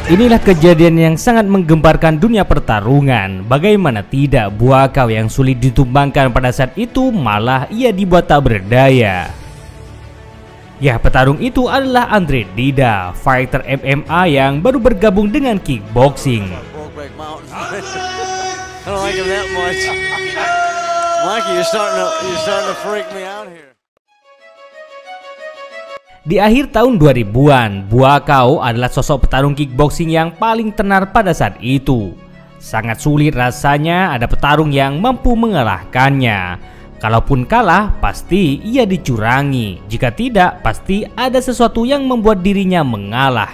Inilah kejadian yang sangat menggemparkan dunia pertarungan. Bagaimana tidak, Buakaw yang sulit ditumbangkan pada saat itu malah ia dibuat tak berdaya. Ya, petarung itu adalah Andre Dida, fighter MMA yang baru bergabung dengan kickboxing. Di akhir tahun 2000-an, Buakaw adalah sosok petarung kickboxing yang paling tenar pada saat itu. Sangat sulit rasanya ada petarung yang mampu mengalahkannya. Kalaupun kalah, pasti ia dicurangi. Jika tidak, pasti ada sesuatu yang membuat dirinya mengalah.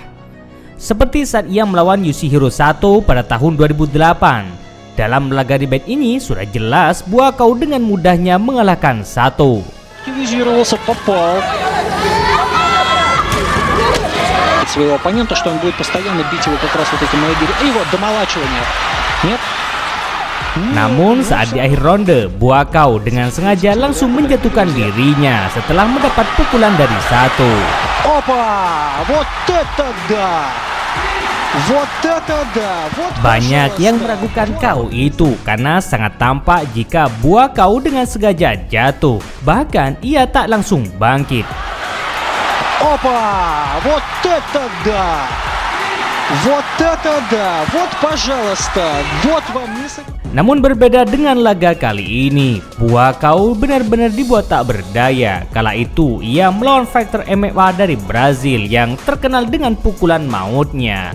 Seperti saat ia melawan Yoshihiro Sato pada tahun 2008. Dalam laga debate ini sudah jelas Buakaw dengan mudahnya mengalahkan Sato. Своего оппонента, что он будет постоянно бить его как раз вот этим эгери и вот домолачивание. Нет? Namun saat di akhir ronde, Buakaw dengan sengaja langsung menjatuhkan dirinya setelah mendapat pukulan dari Sato. Опа! Вот это да! Вот это да! Вот banyak yang meragukan KO itu karena sangat tampak jika Buakaw dengan sengaja jatuh. Bahkan ia tak langsung bangkit. Опа! Вот это да! Вот это да! Вот, пожалуйста! Вот вам не... Namun berbeda dengan laga kali ini, Buakaw benar-benar dibuat tak berdaya. Kala itu ia melawan fighter MMA dari Brazil yang terkenal dengan pukulan mautnya.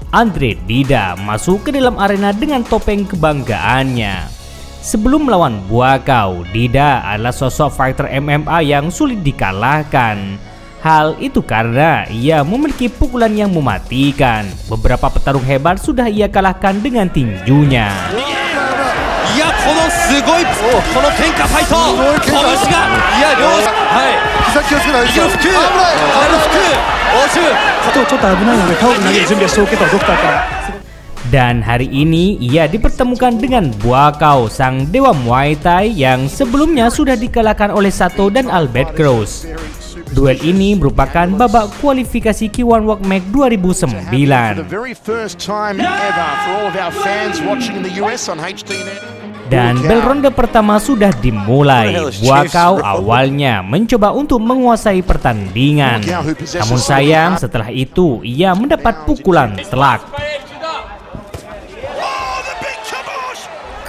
Andre Dida masuk ke dalam arena dengan topeng kebanggaannya. Sebelum melawan Buakaw, Dida adalah sosok fighter MMA yang sulit dikalahkan. Hal itu karena ia memiliki pukulan yang mematikan. Beberapa petarung hebat sudah ia kalahkan dengan tinjunya. Dan hari ini ia dipertemukan dengan Buakaw, sang dewa Muay Thai yang sebelumnya sudah dikalahkan oleh Sato dan Albert Kraus. Duel ini merupakan babak kualifikasi K1 Walk Mag 2009. Dan bel ronde pertama sudah dimulai. Buakaw awalnya mencoba untuk menguasai pertandingan. Namun sayang setelah itu ia mendapat pukulan telak.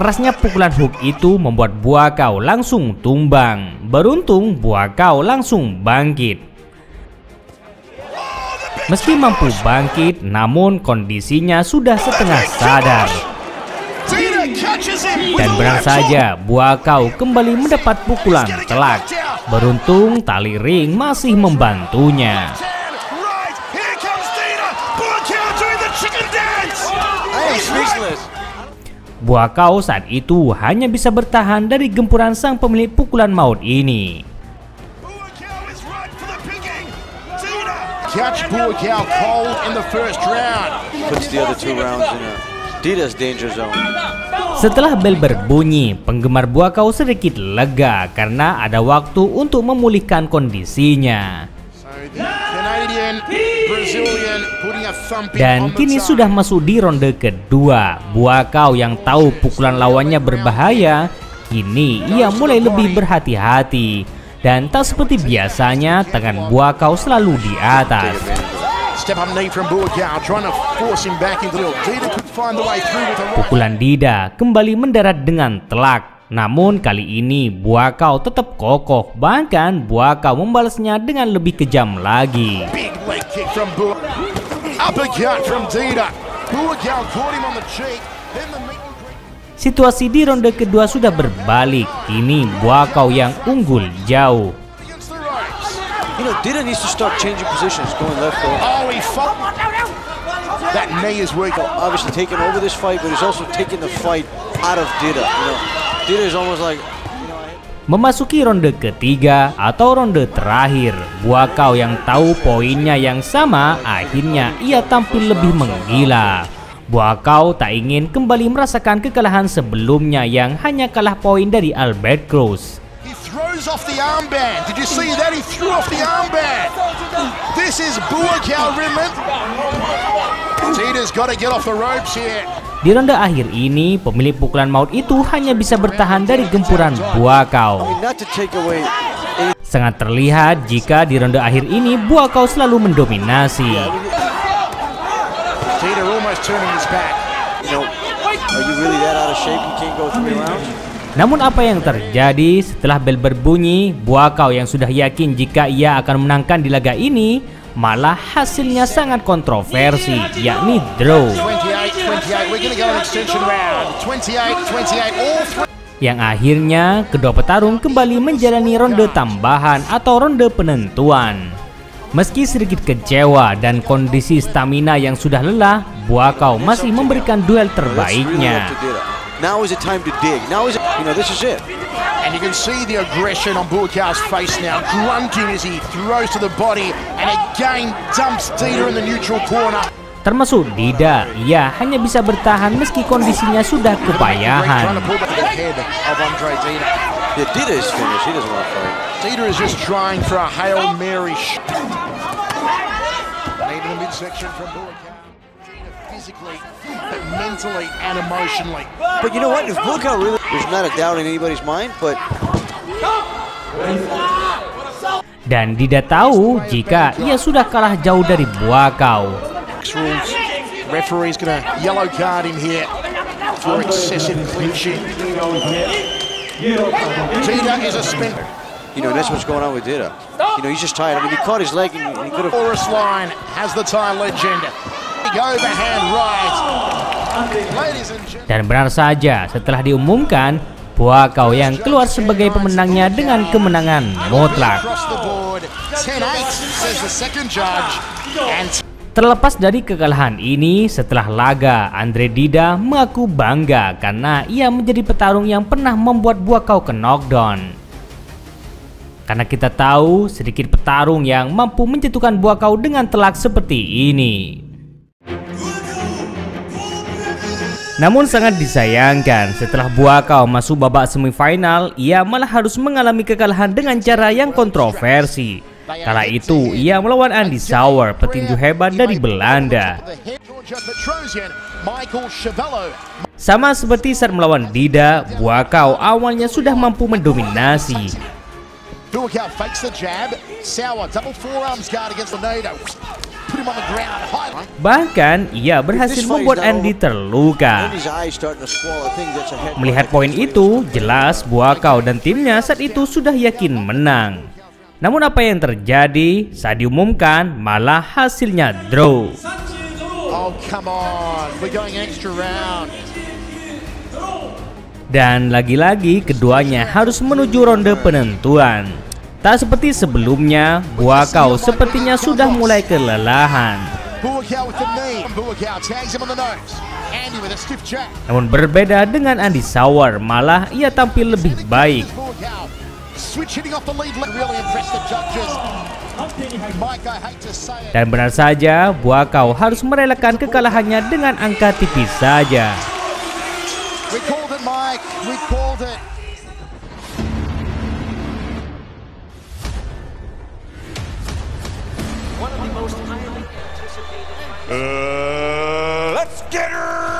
Kerasnya pukulan hook itu membuat Buakaw langsung tumbang. Beruntung Buakaw langsung bangkit. Meski mampu bangkit, namun kondisinya sudah setengah sadar. Dan benar saja Buakaw kembali mendapat pukulan telak. Beruntung tali ring masih membantunya. Buakaw saat itu hanya bisa bertahan dari gempuran sang pemilik pukulan maut ini. Setelah bel berbunyi, penggemar Buakaw sedikit lega karena ada waktu untuk memulihkan kondisinya. Dan kini sudah masuk di ronde kedua. Buakaw yang tahu pukulan lawannya berbahaya, kini ia mulai lebih berhati-hati. Dan tak seperti biasanya, tangan Buakaw selalu di atas. Pukulan Dida kembali mendarat dengan telak. Namun kali ini Buakaw tetap kokoh. Bahkan Buakaw membalasnya dengan lebih kejam lagi. Situasi di ronde kedua sudah berbalik. Kini Buakaw yang unggul jauh. Dida needs to start changing positions, going left or that knee is weak. Obviously taking over this fight, but he's also taking the fight out of Dida. Dida is almost like Memasuki ronde ketiga atau ronde terakhir, Buakaw yang tahu poinnya yang sama, akhirnya ia tampil lebih menggila. Buakaw tak ingin kembali merasakan kekalahan sebelumnya yang hanya kalah poin dari Albert Cruz. He throws off the armband. Did you see that? He threw off the armband. This is Buakaw, Rimland. Tita's got to get off the ropes here. Di ronde akhir ini, pemilik pukulan maut itu hanya bisa bertahan dari gempuran Buakaw. Sangat terlihat jika di ronde akhir ini Buakaw selalu mendominasi. Tita almost turning his back. Are you really that out of shape? You can't go 3 rounds? Namun apa yang terjadi setelah bel berbunyi, Buakaw yang sudah yakin jika ia akan menangkan di laga ini, malah hasilnya sangat kontroversi, yakni draw. 28, we're going to go an extension round. 28, all three. Yang akhirnya kedua petarung kembali menjalani ronde tambahan atau ronde penentuan. Meski sedikit kecewa dan kondisi stamina yang sudah lelah, Buakaw masih memberikan duel terbaiknya. Now is the time to dig. Now is this is it. And you can see the aggression on Buakaw's face now, grunting as he throws to the body and again dumps Tita in the neutral corner. Termasuk Dida, ia hanya bisa bertahan meski kondisinya sudah kepayahan. Dida is finished. He doesn't want to fight. Tita is just trying for a Hail Mary. Lead in the midsection from Buakaw. Physically, but mentally and emotionally. But you know what? If Buakaw really, there's not a doubt in anybody's mind, but Dan Dida tahu jika ia sudah kalah jauh dari Buakaw. Rules. Referee's gonna yellow card him here for excessive clinching. Tita is a spender. That's what's going on with Dida. He's just tired. I mean, he caught his leg and he could have. Chorus line has the Thai legend. Big overhand right. Ladies and gentlemen. Dan benar saja, setelah diumumkan, Buakaw yang keluar sebagai pemenangnya dengan kemenangan mutlak. Across the board, 10-8 says the second judge. And Terlepas dari kekalahan ini, setelah laga, Andre Dida mengaku bangga karena ia menjadi petarung yang pernah membuat Buakaw ke knockdown. Karena kita tahu sedikit petarung yang mampu menjatuhkan Buakaw dengan telak seperti ini. Namun sangat disayangkan, setelah Buakaw masuk babak semifinal, ia malah harus mengalami kekalahan dengan cara yang kontroversi. Kala itu, ia melawan Andy Souwer, petinju hebat dari Belanda. Sama seperti saat melawan Dida, Buakaw awalnya sudah mampu mendominasi. Bahkan, ia berhasil membuat Andy terluka. Melihat poin itu, jelas Buakaw dan timnya saat itu sudah yakin menang. Namun apa yang terjadi saat diumumkan malah hasilnya draw. Dan lagi-lagi keduanya harus menuju ronde penentuan. Tak seperti sebelumnya, Buakaw sepertinya sudah mulai kelelahan. Namun berbeda dengan Andy Souwer, malah ia tampil lebih baik. Dan benar saja, Buakaw harus merelakan kekalahannya dengan angka tipis saja. Let's get her!